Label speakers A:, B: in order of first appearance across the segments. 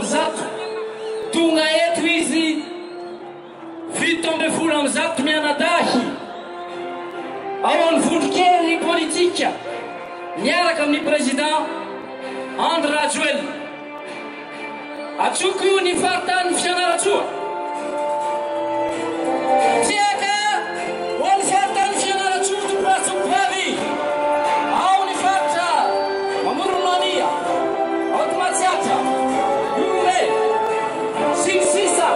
A: zato tonga eto izy 70 zato mianadahy ao amin'ny vondrokely politika miaraka amin'ny président Andry Rajoelina atsoko ny faritany Fianaratsoa tiaka ho ny faritany Fianaratsoa tompatsompavy ao ny faritra Mamoronania Automatsiatra Ure Sinsisa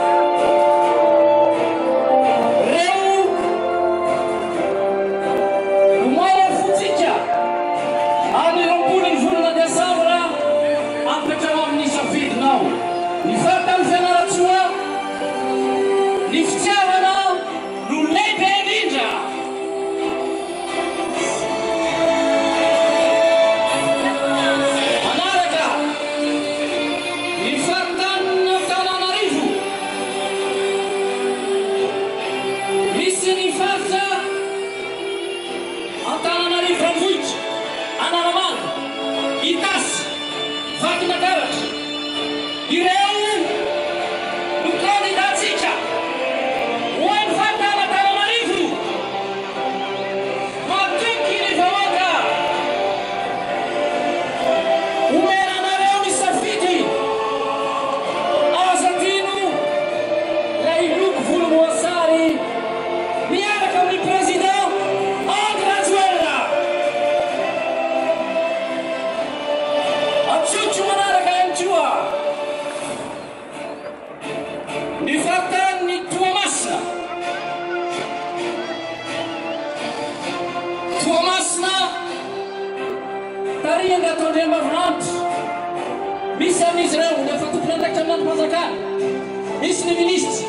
A: misy ny ministre,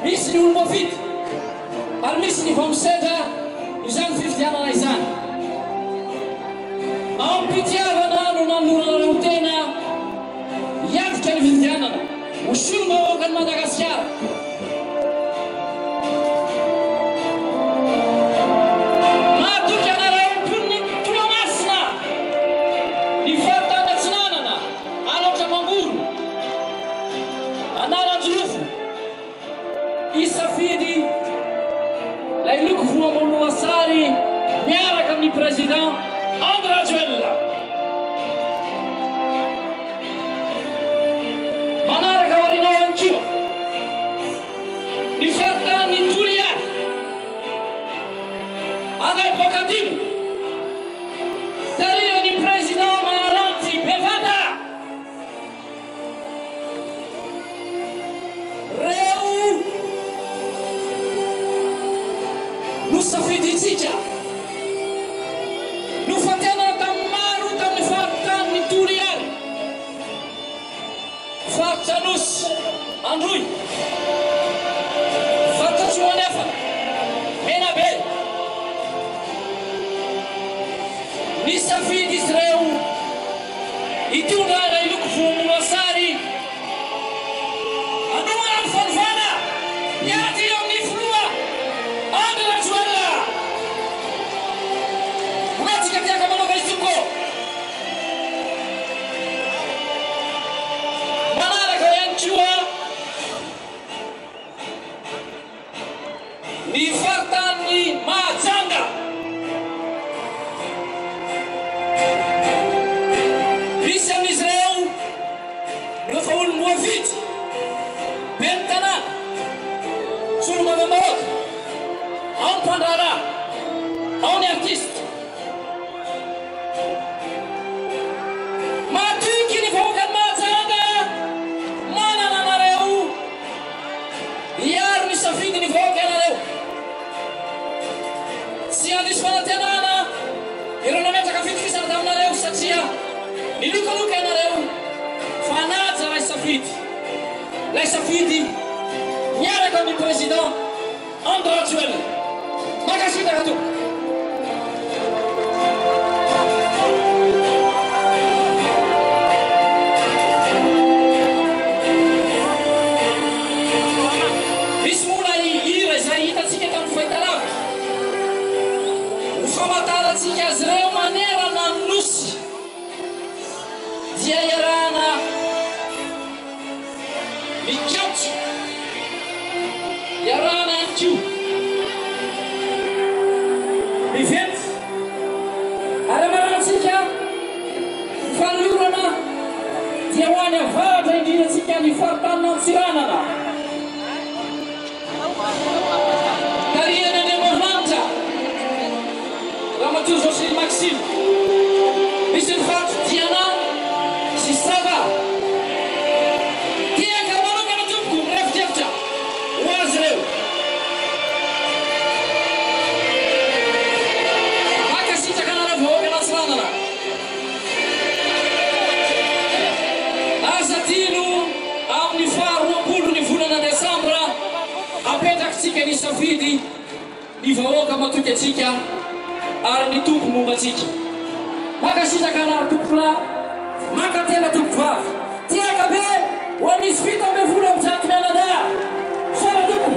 A: misy ny olom-bafity, ary misy ny vamsedra izany fifidianana izany. Ampitiavana no nanorana tena hiavitra ny fifidianana ho solom-bahoaka ny Madagasikara. Matoky anareo ny Toamasina, ny faritany Atsinanana, Alaotra Mangoro, Anaranjorofo, isafidy lay loko voamaloasary miaraka amin'ny président Andry Rajoelina. Manaraka aoriana ihany koa ny faritany Toliara, agny Bokadimo, tarihan'ny président Maharanty Bevata. Reo no safiditsika no fatenana tamin'ny maro tamin'ny faritany Toliara, faritra Anosy Androy, faritra Tsoanefana, Menabe. Nisafidy izy reo hitondra ilay loko voamaloasary anohana ny fanovana miady eo amin'ny filoha Andry Rajoelina. Matsika tiaka manaova izy toko manaraka ihany koa ny faritany Mahajanga. Misy amin'izy reo rehefa olom-boafity ben'ny tanàna, solomavambahoaka, ao ny mpandraharaha, ao ny artiste. Matoky ny vahoakany Mahajanga, manana anareo hiaro ny safidy ny vahoaka anareo. Tsy handrisy fanantenana ireo nametraka fitikisana taminareo satria milokaloka ianareo fa naja lay safidy. Lay safidy miaraka amin'ny président Andry Rajoelina. Makasitaka to. Misy mola hira izay hitatsika tamin'ny fahitalavitra ho famataratsika azy reo manerana Nosy dia iarahana Mikiaotsy iarahana ihany ko mivety ary manarantsika faliorana dia ho any avatra indrindratsika ny faritanina Antsiranana tariana ny Andriamanitra Ramatoa Josely Maxime misy ny faritry Diana sy Sava tiaka manokana tompoko mirefidefitra ho azy reo makasitraka anareo vahoaka Antsiranana asa tino amin'ny faharoapolo ny volana Desambra apetrakitsika ny safidy ny vahoaka matoky atsika ary ny tompo mombatsika makasitraka anareo tompona makatena tompo vavy tiaka be ho anisy fito amby folo amin'ny jaky mianada sara tompo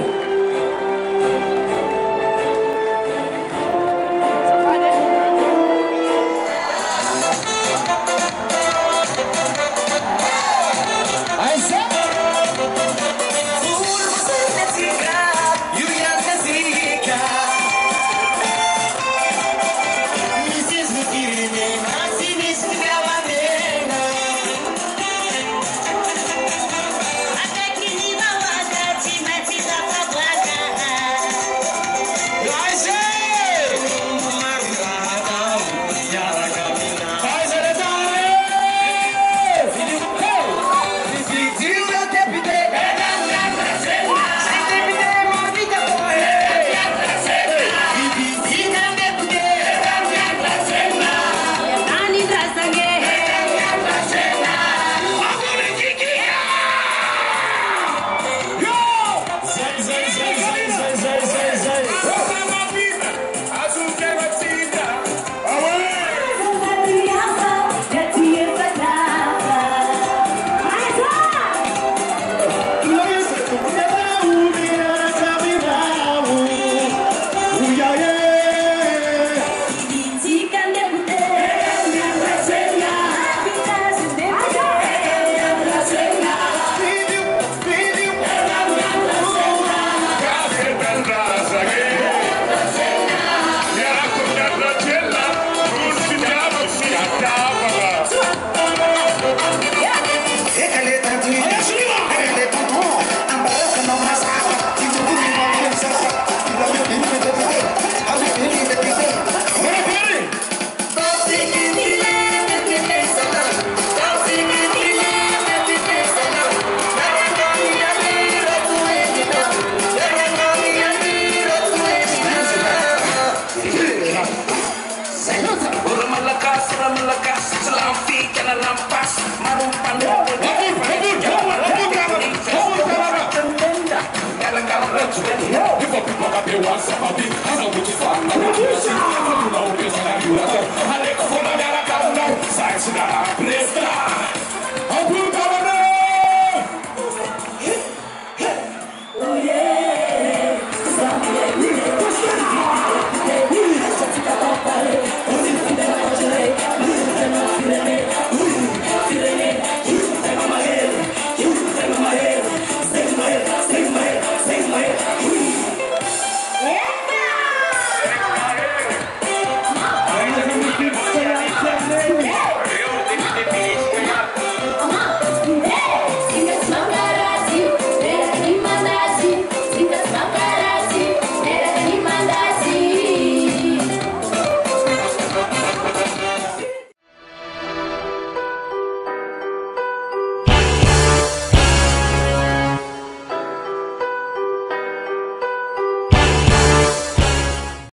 B: People got their ones,